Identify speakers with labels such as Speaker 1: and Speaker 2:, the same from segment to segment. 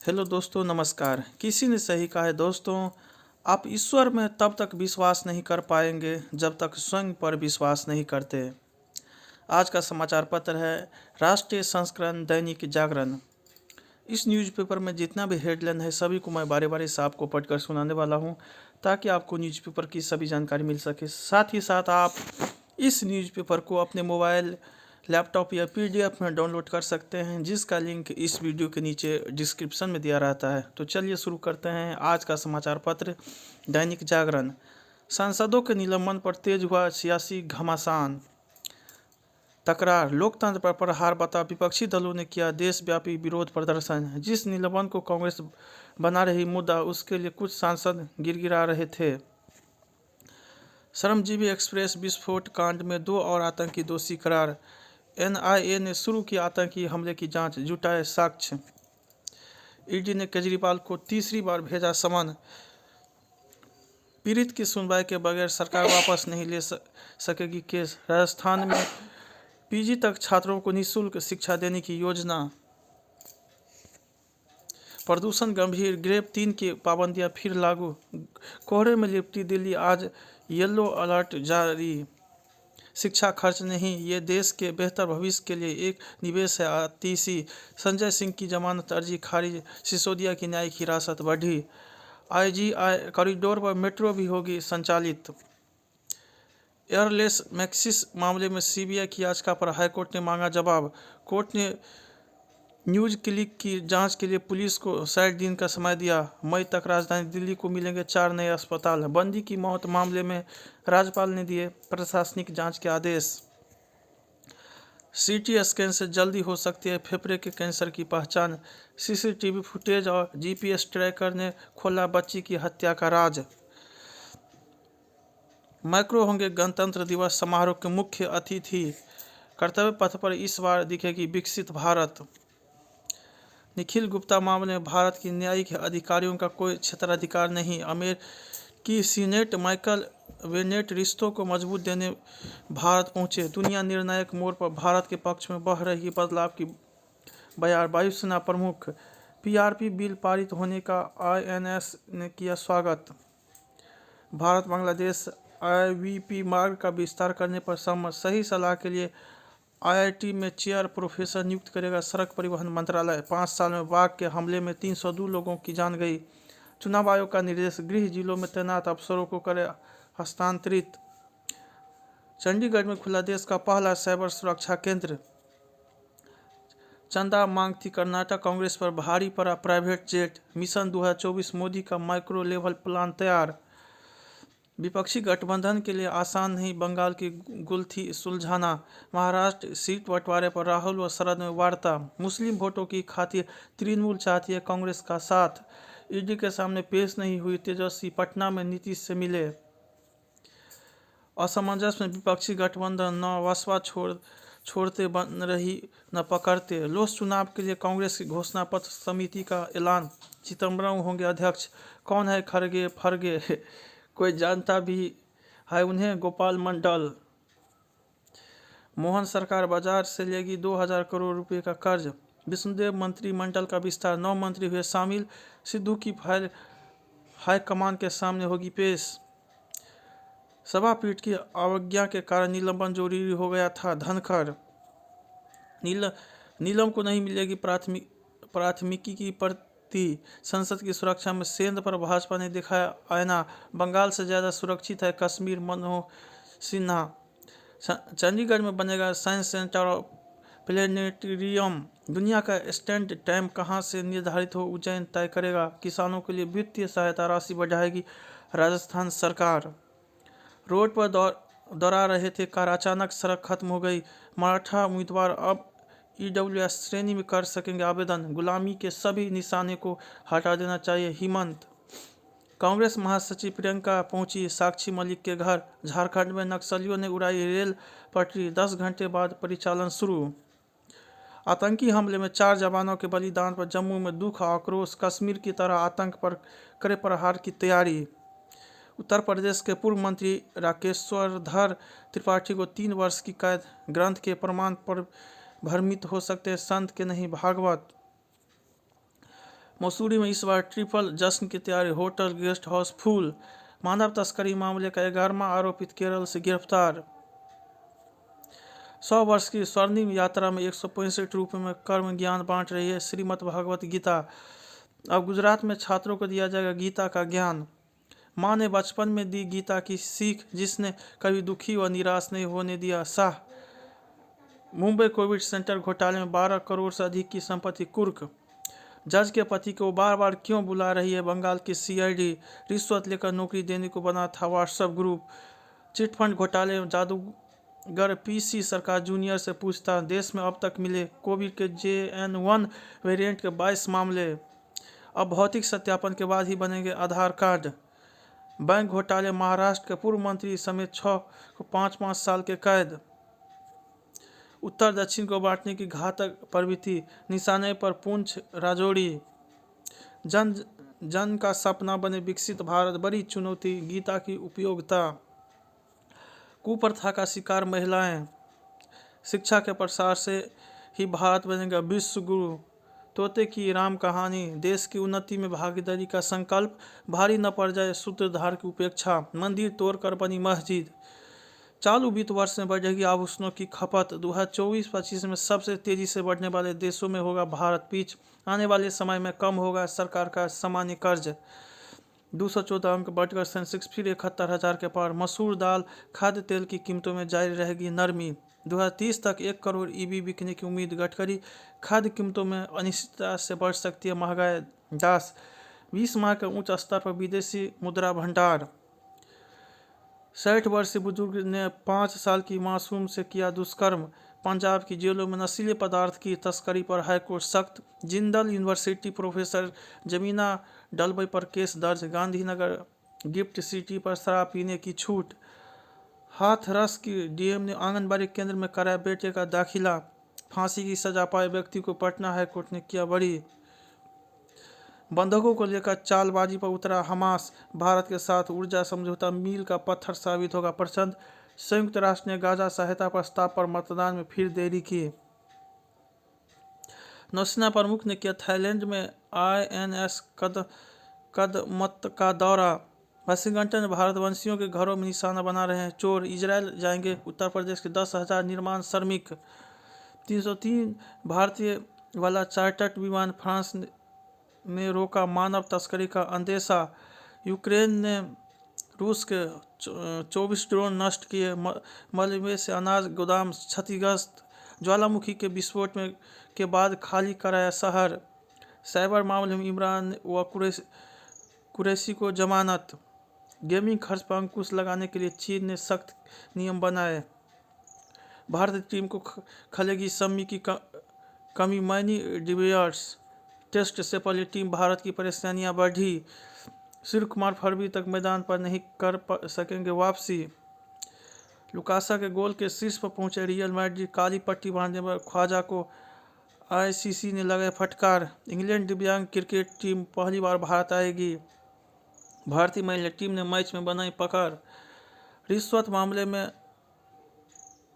Speaker 1: Hello दोस्तों, नमस्कार। किसी ने सही कहा है दोस्तों, आप ईश्वर में तब तक विश्वास नहीं कर पाएंगे जब तक स्वयं पर विश्वास नहीं करते। आज का समाचार पत्र है राष्ट्रीय संस्करण दैनिक जागरण। इस न्यूज़पेपर में जितना भी हेडलाइन है सभी को मैं बारे बारे से आपको पढ़कर सुनाने वाला हूं, ताकि आपको न्यूज़पेपर की सभी जानकारी मिल सके। साथ ही साथ आप इस न्यूज़पेपर को अपने मोबाइल, लैपटॉप या पीडीएफ में डाउनलोड कर सकते हैं, जिसका लिंक इस वीडियो के नीचे डिस्क्रिप्शन में दिया रहता है। तो चलिए शुरू करते हैं आज का समाचार पत्र दैनिक जागरण। सांसदों के निलंबन पर तेज हुआ सियासी घमासान। तकरार, लोकतंत्र पर प्रहार बता विपक्षी दलों ने किया देशव्यापी विरोध प्रदर्शन। जिस निलंबन को कांग्रेस बना रही मुद्दा, उसके लिए कुछ सांसद गिड़गिड़ा रहे थे। श्रमजीवी एक्सप्रेस विस्फोट कांड में 2 और आतंकी दोषी करार। एनआईए ने शुरू की आतंकी हमले की जांच, जुटाए साक्ष्य। ईडी ने केजरीवाल को तीसरी बार भेजा समन। पीड़ित की सुनवाई के बगैर सरकार वापस नहीं ले सकेगी केस। राजस्थान में पीजी तक छात्रों को निःशुल्क शिक्षा देने की योजना। प्रदूषण गंभीर, ग्रेड 3 की पाबंदियां फिर लागू। कोहरे में लिपटी दिल्ली, आज येलो अलर्ट जारी। शिक्षा खर्च नहीं, ये देश के बेहतर भविष्य के लिए एक निवेश है। आतिशी, संजय सिंह की जमानत अर्जी खारिज। सिसोदिया की न्यायिक हिरासत बढ़ी। आईजीआई कॉरिडोर पर मेट्रो भी होगी संचालित। एयरलेस मैक्सिस मामले में सीबीआई की याचिका पर हाईकोर्ट ने मांगा जवाब। कोर्ट ने न्यूज क्लिक की जांच के लिए पुलिस को 60 दिन का समय दिया। मई तक राजधानी दिल्ली को मिलेंगे 4 नए अस्पताल। बंदी की मौत मामले में राज्यपाल ने दिए प्रशासनिक जांच के आदेश। सीटी स्कैन से जल्दी हो सकती है फेफड़े के कैंसर की पहचान। सीसीटीवी फुटेज और जीपीएस ट्रैकर ने खोला बच्ची की हत्या का राज। मैक्रो होंगे गणतंत्र दिवस समारोह के मुख्य अतिथि। कर्तव्य पथ पर इस बार दिखेगी विकसित भारत। निखिल गुप्ता मामले में भारत की न्यायिक अधिकारियों का कोई क्षेत्राधिकार नहीं। अमेरिकी सीनेट माइकल वेनेट रिश्तों को मजबूत देने भारत पहुंचे। दुनिया निर्णायक मोड़ पर भारत के पक्ष में बह रही बदलाव की बयान। वायुसेना प्रमुख, पीआरपी बिल पारित होने का आईएनएस ने किया स्वागत। भारत बांग्लादेश आईवीपी मार्ग का विस्तार करने पर सहमत। सही सलाह के लिए आईआईटी में चेयर प्रोफेसर नियुक्त करेगा सड़क परिवहन मंत्रालय। 5 साल में बाघ के हमले में 302 लोगों की जान गई। चुनाव आयोग का निर्देश, गृह जिलों में तैनात अफसरों को करे हस्तांतरित। चंडीगढ़ में खुला देश का पहला साइबर सुरक्षा केंद्र। चंदा मांग थी कर्नाटक कांग्रेस पर, भारी पड़ा प्राइवेट जेट। मिशन 2024 मोदी का माइक्रो लेवल प्लान तैयार। विपक्षी गठबंधन के लिए आसान नहीं बंगाल की गुत्थी सुलझाना। महाराष्ट्र सीट बंटवारे पर राहुल व शरद में वार्ता। मुस्लिम वोटों की खातिर तृणमूल चाहती है कांग्रेस का साथ। ईडी के सामने पेश नहीं हुई तेजस्वी, पटना में नीतीश से मिले। असमंजस में विपक्षी गठबंधन, न बसपा छोड़ते बन रही न पकड़ते। लोस चुनाव के लिए कांग्रेस की घोषणा पत्र समिति का ऐलान। चिदम्बरम होंगे अध्यक्ष। कौन है खरगे फरगे, कोई जानता भी है उन्हें? गोपाल मंडल। मोहन सरकार बाजार से लेगी 2000 करोड़ रुपए का कर्ज। विष्णुदेव मंत्रिमंडल का विस्तार, 9 मंत्री हुए शामिल। सिद्धू की फाइल हाईकमान के सामने होगी पेश। सभापीठ की अवज्ञा के कारण निलंबन जरूरी हो गया था। धनखड़, नीलम को नहीं मिलेगी प्राथमिकी की प्रति। संसद की सुरक्षा में सेंध पर भाजपा ने दिखाया आईना। बंगाल से ज्यादा सुरक्षित है कश्मीर, मनोहर सिन्हा। चंडीगढ़ में बनेगा साइंस सेंटर और प्लेनेटेरियम। दुनिया का स्टैंड टाइम कहां से निर्धारित हो, उज्जैन तय करेगा। किसानों के लिए वित्तीय सहायता राशि बढ़ाएगी राजस्थान सरकार। रोड पर दौड़ा रहे थे कार, अचानक सड़क खत्म हो गई। मराठा उम्मीदवार अब ईडब्ल्यूएस श्रेणी में कर सकेंगे आवेदन। गुलामी के सभी निशाने को हटा देना चाहिए हिमंत। कांग्रेस महासचिव प्रियंका पहुंची साक्षी मलिक के घर। झारखंड में नक्सलियों ने उड़ाई रेल पटरी, 10 घंटे बाद परिचालन शुरू। आतंकी हमले में 4 जवानों के बलिदान पर जम्मू में दुख आक्रोश। कश्मीर की तरह आतंक पर कड़े प्रहार की तैयारी। उत्तर प्रदेश के पूर्व मंत्री राकेश्वरधर त्रिपाठी को 3 वर्ष की कैद। ग्रंथ के प्रमाण पर भ्रमित हो सकते हैं संत के नहीं भागवत। मसूरी में इस बार ट्रिपल जश्न की तैयारी, होटल गेस्ट हाउस फुल। मानव तस्करी मामले का 11वां आरोपित केरल से गिरफ्तार। 100 वर्ष की स्वर्णिम यात्रा में 165 रुपये में कर्म ज्ञान बांट रही है श्रीमद् भगवत गीता। अब गुजरात में छात्रों को दिया जाएगा गीता का ज्ञान। माँ ने बचपन में दी गीता की सीख, जिसने कभी दुखी व निराश नहीं होने दिया। शाह। मुंबई कोविड सेंटर घोटाले में 12 करोड़ से अधिक की संपत्ति कुर्क। जज के पति को बार बार क्यों बुला रही है बंगाल की सीआईडी? रिश्वत लेकर नौकरी देने को बना था व्हाट्सएप ग्रुप। चिटफंड घोटाले में जादूगर पीसी सरकार जूनियर से पूछता। देश में अब तक मिले कोविड के JN1 वेरिएंट के 22 मामले। अब भौतिक सत्यापन के बाद ही बनेंगे आधार कार्ड। बैंक घोटाले महाराष्ट्र के पूर्व मंत्री समेत 6 को 5-5 साल के कैद। उत्तर दक्षिण को बांटने की घातक प्रवृत्ति, निशाने पर पुंछ राजौरी। जन जन का सपना बने विकसित भारत, बड़ी चुनौती गीता की उपयोगिता। कुप्रथा का शिकार महिलाएं, शिक्षा के प्रसार से ही भारत बनेगा विश्व गुरु। तोते की राम कहानी, देश की उन्नति में भागीदारी का संकल्प, भारी न पड़ जाए सूत्रधार की उपेक्षा। मंदिर तोड़कर बनी मस्जिद। चालू वित्त वर्ष में बढ़ेगी आभूषणों की खपत। 2024-25 में सबसे तेजी से बढ़ने वाले देशों में होगा भारत पीछ। आने वाले समय में कम होगा सरकार का सामान्य कर्ज। 214 अंक बढ़कर सेंसेक्स फिर 71,000 के पार। मसूर दाल खाद्य तेल की कीमतों में जारी रहेगी नरमी। 2030 तक 1 करोड़ EV बिकने की उम्मीद गडकरी। खाद्य कीमतों में अनिश्चितता से बढ़ सकती है महंगाई। दास। 20 माह के उच्च स्तर पर विदेशी मुद्रा भंडार। 60 वर्षीय बुजुर्ग ने 5 साल की मासूम से किया दुष्कर्म। पंजाब की जेलों में नशीले पदार्थ की तस्करी पर हाईकोर्ट सख्त। जिंदल यूनिवर्सिटी प्रोफेसर जमीना डलबई पर केस दर्ज। गांधीनगर गिफ्ट सिटी पर शराब पीने की छूट। हाथरस की डीएम ने आंगनबाड़ी केंद्र में कराया बेटे का दाखिला। फांसी की सजा पाए व्यक्ति को पटना हाईकोर्ट ने किया बरी। बंधकों को लेकर चालबाजी पर उतरा हमास। भारत के साथ ऊर्जा समझौता मील का पत्थर साबित होगा प्रचंड। संयुक्त राष्ट्र ने गाजा सहायता प्रस्ताव पर मतदान में फिर देरी की। नौसेना प्रमुख ने किया थाईलैंड में INS कदमत का दौरा। वाशिंगटन में भारतवंशियों के घरों में निशाना बना रहे हैं चोर। इजरायल जाएंगे उत्तर प्रदेश के 10,000 निर्माण श्रमिक। 303 भारतीय वाला चार्टर्ड विमान फ्रांस ने रोका मानव तस्करी का अंदेशा। यूक्रेन ने रूस के 24 ड्रोन नष्ट किए। मलबे से अनाज गोदाम क्षतिग्रस्त। ज्वालामुखी के विस्फोट में के बाद खाली कराया शहर। साइबर मामले में इमरान व कुरैशी को जमानत। गेमिंग खर्च पर अंकुश लगाने के लिए चीन ने सख्त नियम बनाए। भारतीय टीम को खलेगी शमी की कमी, मैनी डिविलियर्स। टेस्ट से पहले टीम भारत की परेशानियां बढ़ी। सूर्य कुमार फरवरी तक मैदान पर नहीं कर सकेंगे वापसी। लुकासा के गोल के शीर्ष पर पहुंचे रियल मैड्रिड। काली पट्टी बांधने पर ख्वाजा को ICC ने लगाए फटकार। इंग्लैंड दिव्यांग क्रिकेट टीम पहली बार भारत आएगी। भारतीय महिला टीम ने मैच में बनाई पकड़। रिश्वत मामले में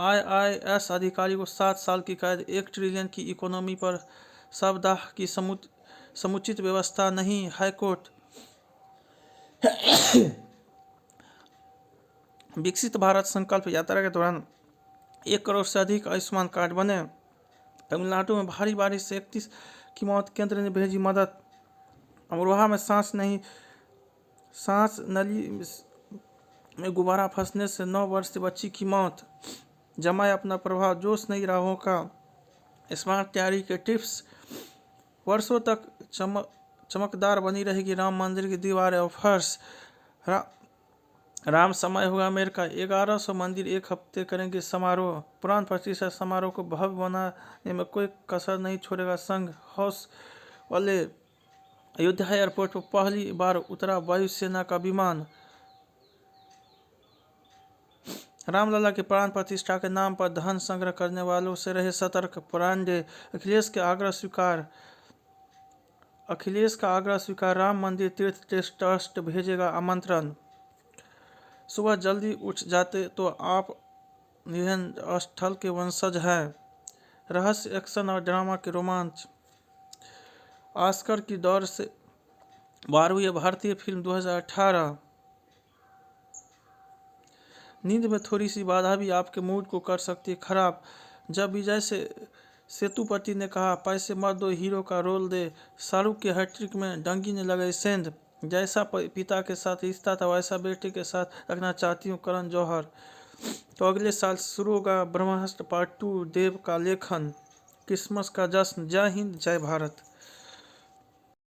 Speaker 1: IIS अधिकारी को 7 साल की कैद। 1 ट्रिलियन की इकोनॉमी पर सप्ताह की समुचित व्यवस्था नहीं, हाईकोर्ट। विकसित भारत संकल्प यात्रा के दौरान 1 करोड़ से अधिक आयुष्मान कार्ड बने। तमिलनाडु में भारी बारिश से 31 की मौत, केंद्र ने भेजी मदद। अमरोहा में सांस नली में गुब्बारा फंसने से 9 वर्षीय बच्ची की मौत। जमाए अपना प्रभाव, जोश नहीं राहों का। स्मार्ट तैयारी के टिप्स। वर्षों तक चमकदार बनी रहेगी राम मंदिर की दीवारें और फर्श। राम समय हुआ अमेरिका। 1100 मंदिर 1 हफ्ते करेंगे समारोह। प्राण प्रतिष्ठा समारोह को भव्य बनाने में कोई कसर नहीं छोड़ेगा संघ। हाउस वाले। अयोध्या एयरपोर्ट पर पहली बार उतरा वायुसेना का विमान। रामलला की प्राण प्रतिष्ठा के नाम पर धन संग्रह करने वालों से रहे सतर्क। पांडे। अखिलेश का आग्रह स्वीकार। राम मंदिर तीर्थ ट्रस्ट भेजेगा आमंत्रण। सुबह जल्दी उठ जाते तो आप निधन स्थल के वंशज हैं। रहस्य, एक्शन और ड्रामा के रोमांच। ऑस्कर की दौड़ से 12वीं भारतीय फिल्म 2018। नींद में थोड़ी सी बाधा भी आपके मूड को कर सकती है खराब। जब विजय सेतुपति ने कहा पैसे मत दो, हीरो का रोल दे। शाहरुख के हैट्रिक में डंगी ने लगाई सेंध। जैसा पिता के साथ रिश्ता था वैसा बेटे के साथ रखना चाहती हूँ, करण जौहर। तो अगले साल शुरू होगा ब्रह्मास्त्र पार्ट 2 देव का लेखन। क्रिसमस का जश्न। जय हिंद, जय भारत।